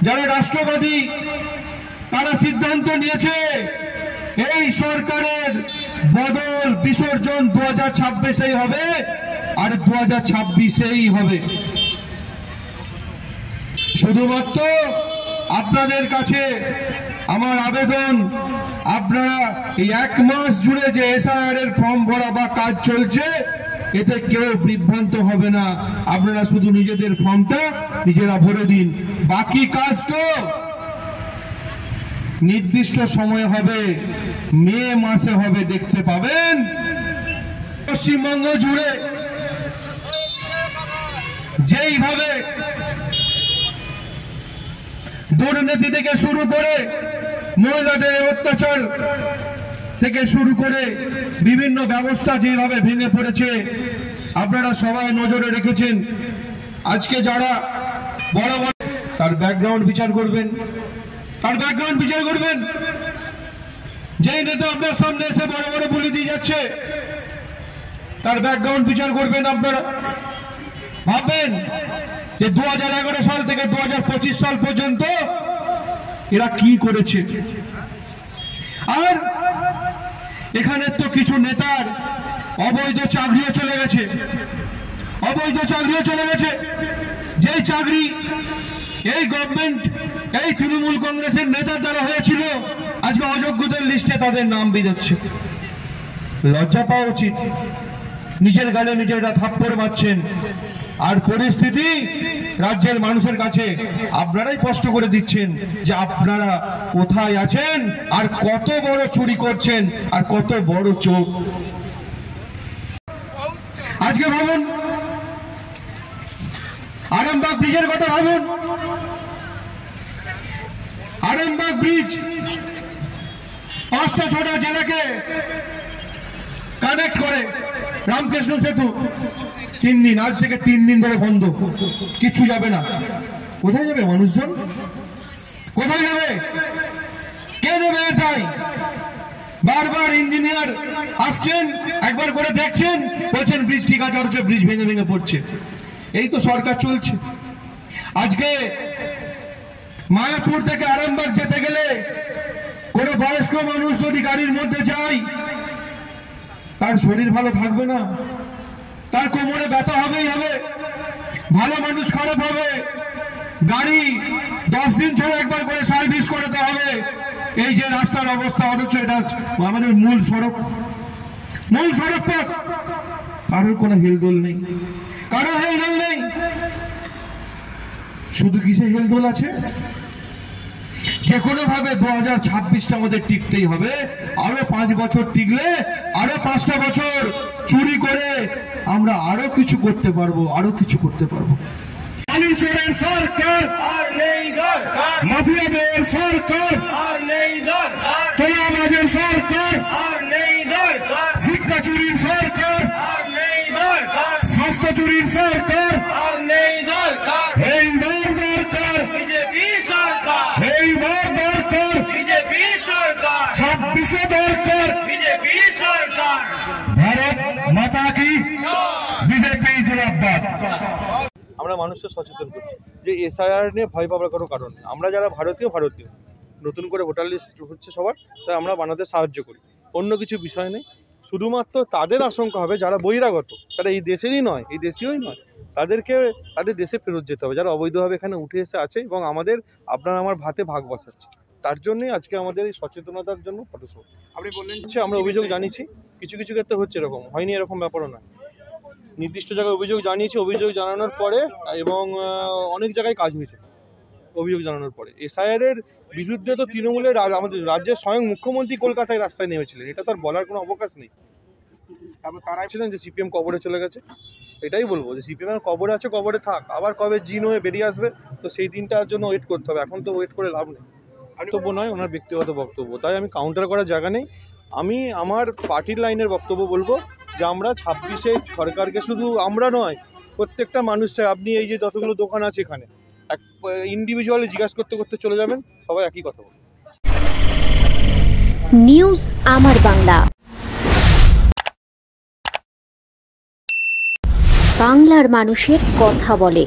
যারা রাষ্ট্রবাদী তারা সিদ্ধান্ত নিয়েছে এই সরকারের বদল বিসর্জন 2026-এই হবে আর 2026-এই হবে। শুধুমাত্র আপনাদের কাছে আমার আবেদন, আপনারা এই 1 মাস জুড়ে যে এসআইআর এর ফর্ম ভরা বা কাজ চলছে এতে কেউ বিভ্রান্ত হবে না। আপনারা শুধু নিজেদের ফর্মটা নিজেরা ভরে দিন, বাকি কাজ তো নির্দিষ্ট সময় হবে, মে মাসে হবে, দেখতে পাবেন। পশ্চিমবঙ্গ জুড়ে যেইভাবে দুর্নীতি থেকে শুরু করে মহিলাদের অত্যাচার থেকে শুরু করে বিভিন্ন ব্যবস্থা যেভাবে ভেঙে পড়েছে আপনারা সবাই নজরে রেখেছেন। আজকে যারা বড় বড় তার ব্যাকগ্রাউন্ড বিচার করবেন, তার ব্যাকগ্রাউন্ড বিচার করবেন। যেই নেতা আপনার সামনে এসে বড় বড় বলে দিয়ে যাচ্ছে তার ব্যাকগ্রাউন্ড বিচার করবেন। আপনারা ভাববেন যে 2011 সাল থেকে 2025 সাল পর্যন্ত এরা কি করেছে। আর এখানে তো কিছু নেতার অবৈধ চাকরিও চলে গেছে, অবৈধ চাকরিও চলে গেছে। যেই চাকরি এই গভর্নমেন্ট এই তৃণমূল কংগ্রেসের নেতার দ্বারা হয়েছিল আজকে অযোগ্যদের লিস্টে তাদের নাম বেরোচ্ছে। লজ্জা পাওয়া উচিত। নিজের গালে নিজেরা থাপ্পড় মারছেন। আর পরিস্থিতি রাজ্যের মানুষের কাছে আপনারাই স্পষ্ট করে দিচ্ছেন যে আপনারা কোথায় আছেন আর কত বড় চুরি করছেন আর কত বড় চোর। আজকে ভাবুন আরামবাগ ব্রিজের কথা ভাবুন। আরামবাগ ব্রিজ 5টা 6টা জেলাকে কানেক্ট করে। রামকৃষ্ণ সেতু 3 দিন, আজ থেকে 3 দিন ধরে বন্ধ, কিচ্ছু যাবে না। কোথায় যাবে মানুষজন? কোথায় যাবে? কে নেবে? তাই বারবার ইঞ্জিনিয়ার আসছেন, একবার করে দেখছেন, বলছেন ব্রিজ ঠিক আছে, আর ব্রিজ ভেঙে ভেঙে পড়ছে। এই তো সরকার চলছে। আজকে মায়াপুর থেকে আরামবাগ যেতে গেলে কোনো বয়স্ক মানুষ যদি গাড়ির মধ্যে যায় তার শরীর ভালো থাকবে না, তার কোমরে ব্যথা হবেই হবে। ভালো মানুষ খারাপ হবে। গাড়ি 10 দিন ছাড়া একবার করে সার্ভিস করাতে হবে। এই যে রাস্তার অবস্থা, অথচ এটা আমাদের মূল সড়ক পথ। কারোর কোনো হেলদোল নেই, কারো হেলদোল নেই। শুধু কিসে হেলদোল আছে? যে কোনো ভাবে 2026টা আমাদের টিকতেই হবে। আরো 5 বছর টিকলে আরো 5টা বছর চুরি করে আমরা আরো কিছু করতে পারবো, আরো কিছু করতে পারবো। চোরের সরকার আর নেই দরকার, মাফিয়াদের সরকার আর নেই দরকার, তোলাবাজের সরকার আর নেই দরকার, শিক্ষা চুরির সরকার আর নেই দরকার, স্বাস্থ্য চুরির সরকার আর নেই দরকার। এইবার দরকার বিজেপি সরকার, এইবার দরকার বিজেপি সরকার, 26-এ দরকার বিজেপি সরকার। ভারত মাতা কি বিজেপি জিন্দাবাদ। আমরা মানুষকে সচেতন করছি যে এসআইআর নিয়ে ভয় পাবার কোনো কারণ নেই। আমরা যারা ভারতীয় নতুন করে ভোটার লিস্ট হচ্ছে সবার, তাই আমরা বানাতে সাহায্য করি, অন্য কিছু বিষয় নেই। শুধুমাত্র তাদের আশঙ্কা হবে যারা বহিরাগত, তারা এই দেশেরই নয়, এই দেশীয়ই নয়, তাদেরকে তাদের দেশে ফেরত যেতে হবে, যারা অবৈধভাবে এখানে উঠে এসে আছে এবং আপনার আমার ভাতে ভাগ বসাচ্ছে। তার জন্যই আজকে আমাদের এই সচেতনতার জন্য ফটোশো। আপনি বললেন আমরা অভিযোগ জানিয়েছি, কিছু কিছু ক্ষেত্রে হচ্ছে, এরকম হয়নি এরকম ব্যাপারও নয়। নির্দিষ্ট জায়গায় অভিযোগ জানিয়েছি, অভিযোগ জানানোর পরে এবং অনেক জায়গায় কাজ হয়েছে অভিযোগ জানানোর পরে। এসআইআর এর বিরুদ্ধে তো তৃণমূলের আমাদের রাজ্যের স্বয়ং মুখ্যমন্ত্রী কলকাতায় রাস্তায় নেমেছিলেন, এটা তো আর বলার কোনো অবকাশ নেই। তারপর তারাই ছিলেন যে সিপিএম কবরে চলে গেছে। এটাই বলবো যে সিপিএম এর কবরে আছে, কবরে থাক, আবার কবে জিন হয়ে বেরিয়ে আসবে তো সেই দিনটার জন্য ওয়েট করতে হবে। এখন তো ওয়েট করে লাভ নেই। বক্তব্য নয়, ওনার ব্যক্তিগত বক্তব্য, তাই আমি কাউন্টার করার জায়গা নেই। আমি আমার পার্টির লাইনের বক্তব্য বলবো যে আমরা 26-এ সরকারকে, শুধু আমরা নয় প্রত্যেকটা মানুষ চাই। আপনি এই যে যতগুলো দোকান আছে এখানে এক ইন্ডিভিজুয়ালি জিজ্ঞাসা করতে করতে চলে যাবেন, সবাই একই কথা বলবেন। নিউজ আমার বাংলা, বাংলার মানুষের কথা বলে।